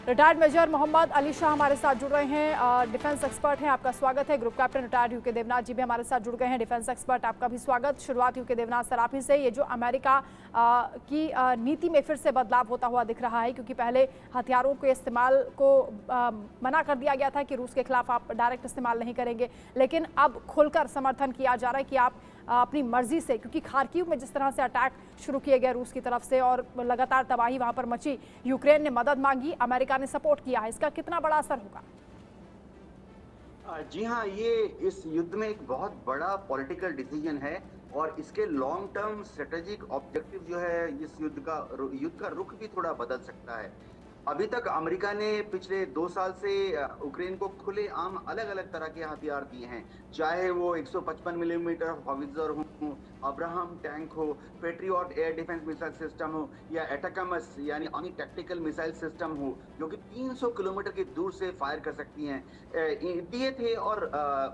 Retired major Mohammad Ali Shah हमारे साथ जुड़ रहे हैं, डिफेंस एक्सपर्ट हैं। आपका स्वागत है। Group captain retired UK Devnath ji भी हमारे साथ जुड़ गए हैं, डिफेंस एक्सपर्ट। आपका भी स्वागत। शुरुआत यूके देवनाथ सर आप ही से। ये जो अमेरिका की नीति में फिर से बदलाव होता हुआ दिख रहा है, क्योंकि पहले हथियारों के इस्तेमाल को मना कर दिया गया था कि रूस के खिलाफ आप डायरेक्ट इस्तेमाल नहीं करेंगे, लेकिन अब खुलकर समर्थन किया जा रहा है कि आप अपनी मर्जी से, क्योंकि खार्किव में जिस तरह से अटैक शुरू किए गए रूस की तरफ से और लगातार तबाही वहां पर मची, यूक्रेन ने मदद मांगी, अमेरिका ने सपोर्ट किया है, इसका कितना बड़ा असर होगा? जी हाँ, ये इस युद्ध में एक बहुत बड़ा पॉलिटिकल डिसीजन है और इसके लॉन्ग टर्म स्ट्रेटेजिक ऑब्जेक्टिव जो है इस युद्ध का रुख भी थोड़ा बदल सकता है। अभी तक अमेरिका ने पिछले 2 साल से यूक्रेन को खुलेआम अलग-अलग तरह के हथियार दिए हैं, चाहे वो 155 मिलीमीटर हॉविट्जर हो, अब्राहम टैंक हो, patriot air defence missile system हो या एटाकमस यानी एनी टैक्टिकल मिसाइल सिस्टम हो, जो कि 300 किलोमीटर की दूर से फायर कर सकती हैं, दिए थे। और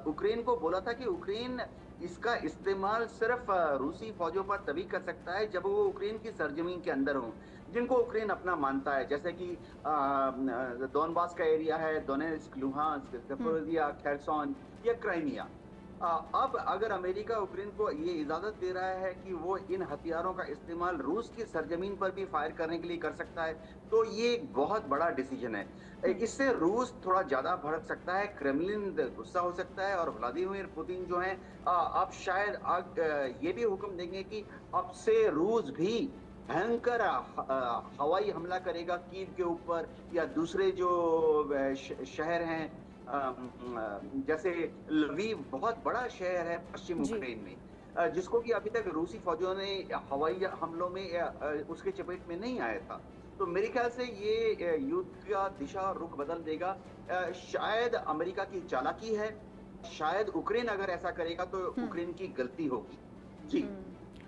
यूक्रेन को बोला था कि यूक्रेन इसका इस्तेमाल सिर्फ रूसी फौजों पर तभी कर सकता है जब वो यूक्रेन की सरजमीन के अंदर हो, जिनको यूक्रेन अपना मानता है, जैसे कि डोनबास का एरिया है, डोनेट्स्क, लुहांस्क, ज़पोरिज़िया, खेर्सन या क्राइमिया। अब अगर अमेरिका यूक्रेन को ये इजाजत दे रहा है कि वो इन हथियारों का इस्तेमाल रूस की सरजमीन पर भी फायर करने के लिए कर सकता है, तो ये एक बहुत बड़ा डिसीजन है। इससे रूस थोड़ा ज्यादा भड़क सकता है, क्रेमलिन गुस्सा हो सकता है और व्लादिमीर पुतिन जो हैं अब शायद ये भी हुक्म देंगे कि अब से रूस भी भयंकर हवाई हमला करेगा कीव के ऊपर या दूसरे जो शहर हैं, जैसे लवीव बहुत बड़ा शहर है पश्चिम यूक्रेन में, जिसको कि अभी तक रूसी फौजियों ने हवाई हमलों में उसके चपेट में नहीं आया था। तो मेरे ख्याल से ये युद्ध का दिशा और रुख बदल देगा। शायद अमेरिका की चालाकी है, शायद यूक्रेन अगर ऐसा करेगा तो यूक्रेन की गलती होगी। जी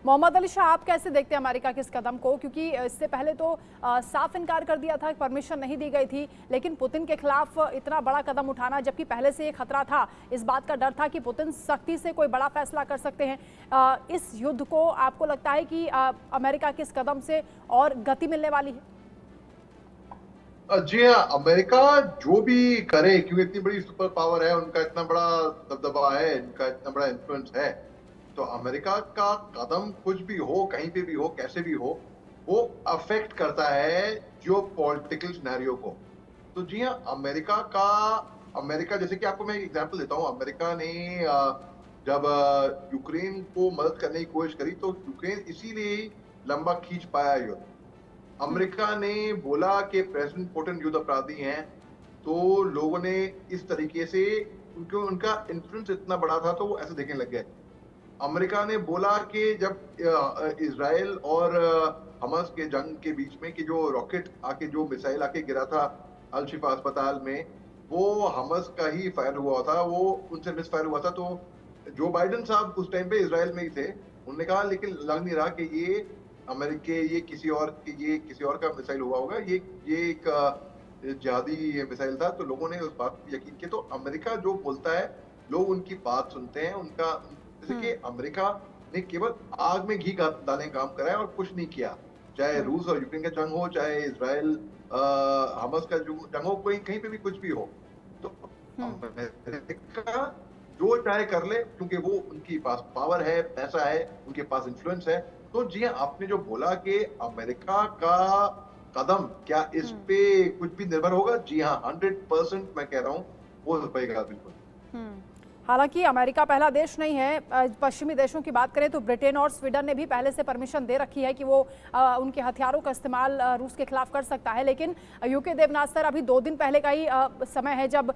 मोहम्मद अली शाह, आप कैसे देखते हैं अमेरिका के इस कदम को? क्योंकि इससे पहले तो साफ इनकार कर दिया था, परमिशन नहीं दी गई थी, लेकिन पुतिन के खिलाफ इतना बड़ा कदम उठाना, जबकि पहले से ये खतरा था, इस बात का डर था कि पुतिन सख्ती से कोई बड़ा फैसला कर सकते हैं। इस युद्ध को आपको लगता है कि अमेरिका के इस कदम से और गति मिलने वाली है? जी हाँ, अमेरिका जो भी करे, क्योंकि इतनी बड़ी सुपर पावर है, उनका इतना बड़ा दबदबा है, इनका इतना बड़ा इन्फ्लुएंस है, तो अमेरिका का कदम कुछ भी हो, कहीं पे भी हो, कैसे भी हो, वो अफेक्ट करता है जो पॉलिटिकल सिनेरियो को। तो जी हाँ, अमेरिका जैसे कि आपको मैं एक एग्जांपल देता हूँ। अमेरिका ने जब यूक्रेन को मदद करने की कोशिश करी, तो यूक्रेन इसीलिए लंबा खींच पाया युद्ध। अमेरिका ने बोला कि प्रेसिडेंट पुतिन युद्ध अपराधी हैं, तो लोगों ने इस तरीके से, उनका इन्फ्लुएंस इतना बड़ा था तो वो ऐसे देखने लग गए। अमेरिका ने बोला कि जब इजराइल और हमास के जंग के बीच में कि जो रॉकेट आके, जो मिसाइल आके गिरा था अल शिफा अस्पताल में, वो हमास का ही फायर हुआ था, वो उनसे मिस फायर हुआ था। तो जो बाइडेन साहब उस टाइम पे इजराइल में ही थे, उन्होंने कहा लेकिन लग नहीं रहा कि ये ये किसी और का मिसाइल हुआ होगा, ये एक जिहादी मिसाइल था। तो लोगों ने उस बात पर यकीन किया। तो अमेरिका जो बोलता है, लोग उनकी बात सुनते हैं। उनका जैसे कि अमेरिका ने केवल आग में घी डालने का काम करा है और कुछ नहीं किया, चाहे रूस और यूक्रेन का जंग हो, चाहे इजराइल हमास का जंग हो, कोई कहीं पे भी कुछ भी हो। तो अमेरिका जो चाहे कर ले, क्योंकि वो उनके पास पावर है, पैसा है, उनके पास इन्फ्लुएंस है। तो जी हाँ, आपने जो बोला कि अमेरिका का कदम क्या इस पे कुछ भी निर्भर होगा, जी हाँ, 100% मैं कह रहा हूँ वो होगा बिल्कुल। हालांकि अमेरिका पहला देश नहीं है। पश्चिमी देशों की बात करें तो ब्रिटेन और स्वीडन ने भी पहले से परमिशन दे रखी है कि वो उनके हथियारों का इस्तेमाल रूस के खिलाफ कर सकता है। लेकिन यूके देवनाथ सर, अभी 2 दिन पहले का ही समय है जब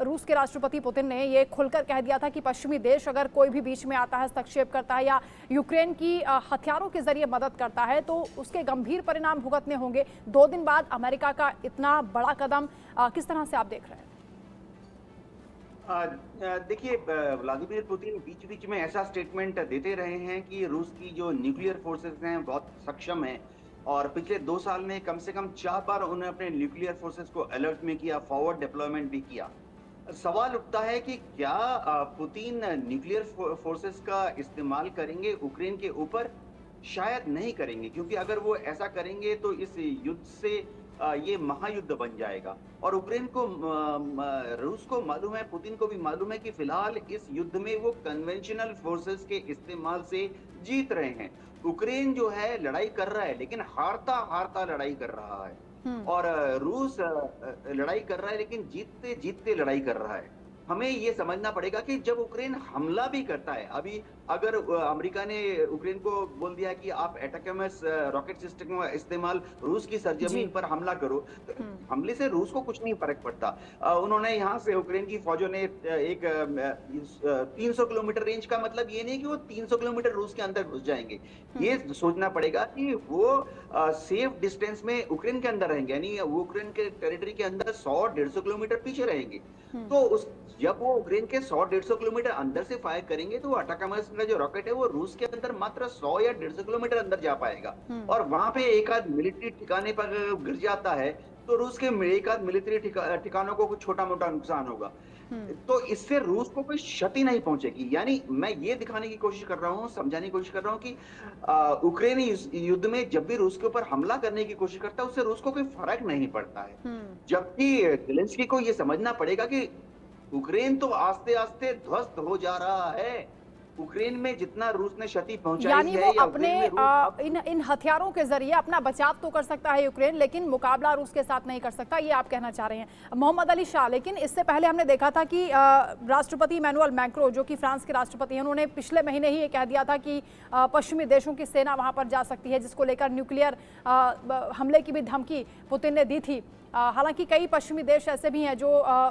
रूस के राष्ट्रपति पुतिन ने ये खुलकर कह दिया था कि पश्चिमी देश अगर कोई भी बीच में आता है, हस्तक्षेप करता है या यूक्रेन की हथियारों के जरिए मदद करता है, तो उसके गंभीर परिणाम भुगतने होंगे। 2 दिन बाद अमेरिका का इतना बड़ा कदम किस तरह से आप देख रहे हैं? देखिए, व्लादिमीर पुतिन बीच बीच में ऐसा स्टेटमेंट देते रहे हैं कि रूस की जो न्यूक्लियर फोर्सेस हैं बहुत सक्षम हैं, और पिछले 2 साल में कम से कम 4 बार उन्होंने अपने न्यूक्लियर फोर्सेस को अलर्ट में किया, फॉरवर्ड डिप्लॉयमेंट भी किया। सवाल उठता है कि क्या पुतिन न्यूक्लियर फोर्सेस का इस्तेमाल करेंगे यूक्रेन के ऊपर? शायद नहीं करेंगे, क्योंकि अगर वो ऐसा करेंगे तो इस युद्ध से ये महायुद्ध बन जाएगा। और यूक्रेन को रूस को मालूम है, पुतिन को भी मालूम है कि फिलहाल इस युद्ध में वो कन्वेंशनल फोर्सेस के इस्तेमाल से जीत रहे हैं। यूक्रेन जो है लड़ाई कर रहा है, लेकिन हारता हारता लड़ाई कर रहा है। और रूस लड़ाई कर रहा है, लेकिन जीतते जीतते लड़ाई कर रहा है। हमें ये समझना पड़ेगा कि जब यूक्रेन हमला भी करता है, अभी अगर अमेरिका ने यूक्रेन को बोल दिया कि आप एटाकम्स रॉकेट सिस्टम का इस्तेमाल रूस की सरजमीन पर हमला करो, तो हमले से रूस को कुछ नहीं फर्क पड़ता। उन्होंने यहाँ से यूक्रेन की फौजों ने एक 300 किलोमीटर रेंज का मतलब ये नहीं कि वो 300 किलोमीटर रूस के अंदर घुस जाएंगे। ये सोचना पड़ेगा कि वो सेफ डिस्टेंस में यूक्रेन के अंदर रहेंगे, यानी यूक्रेन के टेरिटरी के अंदर 100-150 किलोमीटर पीछे रहेंगे। तो जब वो यूक्रेन के 100-150 किलोमीटर अंदर से फायर करेंगे, तो अटाकम्स का जो रॉकेट है वो रूस के अंदर मात्र 100 या 150 किलोमीटर अंदर जा पाएगा। और वहां पे एक आध मिलिट्री ठिकाने पर गिर जाता है तो रूस के एक आध मिलिट्री ठिकानों को कुछ छोटा मोटा नुकसान होगा। तो इससे रूस को कोई क्षति नहीं पहुंचेगी। यानी मैं ये दिखाने की कोशिश कर रहा हूँ, समझाने की कोशिश कर रहा हूँ कि यूक्रेनी युद्ध में जब भी रूस के ऊपर हमला करने की कोशिश करता है, उससे रूस को कोई फर्क नहीं पड़ता है। जबकि जेलेंस्की को ये समझना पड़ेगा कि यूक्रेन तो आस्ते आस्ते ध्वस्त हो जा रहा है। यूक्रेन में जितना रूस ने क्षति पहुंचाई यानी है, वो या अपने इन हथियारों के जरिए अपना बचाव तो कर सकता है यूक्रेन, लेकिन मुकाबला रूस के साथ नहीं कर सकता, ये आप कहना चाह रहे हैं मोहम्मद अली शाह। लेकिन इससे पहले हमने देखा था कि राष्ट्रपति इमैनुअल मैक्रो, जो कि फ्रांस के राष्ट्रपति हैं, उन्होंने पिछले महीने ही ये कह दिया था कि पश्चिमी देशों की सेना वहां पर जा सकती है, जिसको लेकर न्यूक्लियर हमले की भी धमकी पुतिन ने दी थी। हालांकि कई पश्चिमी देश ऐसे भी हैं जो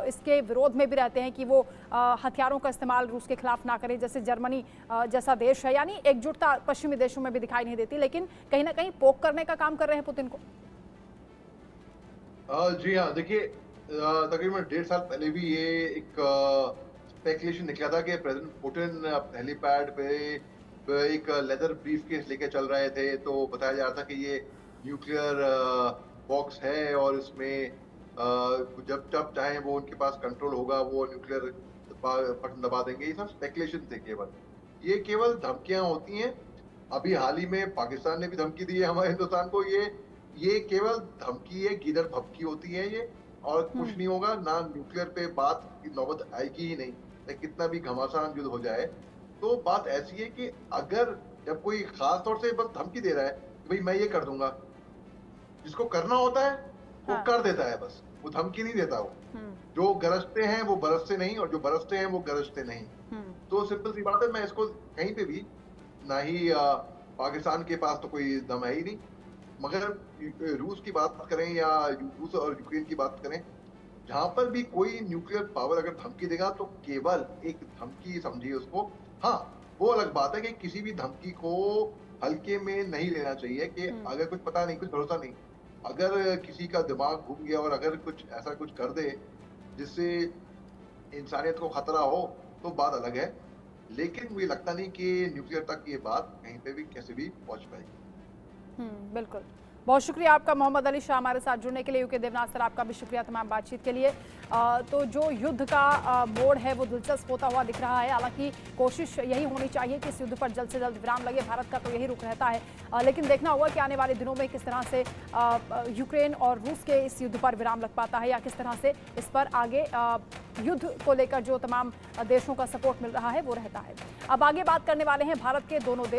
इसके विरोध में भी रहते हैं कि वो हथियारों का इस्तेमाल रूस के खिलाफ ना करें, जैसे जर्मनी जैसा देश है। यानी एकजुटता पश्चिमी देशों में भी दिखाई नहीं देती, लेकिन कहीं ना कहीं पोक करने का काम कर रहे हैं पुतिन को। जी हाँ, देखिए तकरीबन 1.5 साल पहले भी ये एक स्पेकुलेशन निकला था कि प्रेसिडेंट पुतिन हेलीपैड पे एक लेदर ब्रीफकेस लेके चल रहे थे। तो बताया जा रहा था कि ये न्यूक्लियर बॉक्स है और इसमें जब जब चाहे वो उनके पास कंट्रोल होगा वो न्यूक्लियर बटन दबा देंगे। ये सब स्पेकुलेशन थे केवल, ये केवल धमकियां होती हैं। अभी हाल ही में पाकिस्तान ने भी धमकी दी है हमारे हिंदुस्तान को। ये केवल धमकी है, गीदड़ भपकी होती है ये, और कुछ नहीं होगा। ना न्यूक्लियर पे बात की नौबत आएगी ही नहीं। कितना भी घमासान युद्ध हो जाए, तो बात ऐसी है कि अगर जब कोई खास तौर से बस धमकी दे रहा है भाई मैं ये कर दूंगा, जिसको करना होता है वो कर देता है, बस वो धमकी नहीं देता। वो जो गरजते हैं वो बरसते नहीं, और जो बरसते हैं वो गरजते नहीं। तो सिंपल सी बात है, मैं इसको कहीं पे भी ना ही पाकिस्तान के पास तो कोई दम है ही नहीं, मगर रूस की बात करें या रूस और यूक्रेन की बात करें, जहां पर भी कोई न्यूक्लियर पावर अगर धमकी देगा तो केवल एक धमकी समझिए उसको। हाँ, वो अलग बात है कि किसी भी धमकी को हल्के में नहीं लेना चाहिए कि अगर कुछ पता नहीं, कुछ भरोसा नहीं, अगर किसी का दिमाग घूम गया और अगर कुछ ऐसा कुछ कर दे जिससे इंसानियत को खतरा हो तो बात अलग है। लेकिन मुझे लगता नहीं कि न्यूक्लियर तक ये बात कहीं पे भी कैसे भी पहुंच पाएगी। बिल्कुल, बहुत शुक्रिया आपका मोहम्मद अली शाह हमारे साथ जुड़ने के लिए। यूके देवनाथ सर, आपका भी शुक्रिया तमाम बातचीत के लिए। तो जो युद्ध का मोड़ है वो दिलचस्प होता हुआ दिख रहा है। हालांकि कोशिश यही होनी चाहिए कि इस युद्ध पर जल्द से जल्द विराम लगे, भारत का तो यही रुख रहता है। लेकिन देखना होगा कि आने वाले दिनों में किस तरह से यूक्रेन और रूस के इस युद्ध पर विराम लग पाता है, या किस तरह से इस पर आगे युद्ध को लेकर जो तमाम देशों का सपोर्ट मिल रहा है वो रहता है। अब आगे बात करने वाले हैं भारत के दोनों देश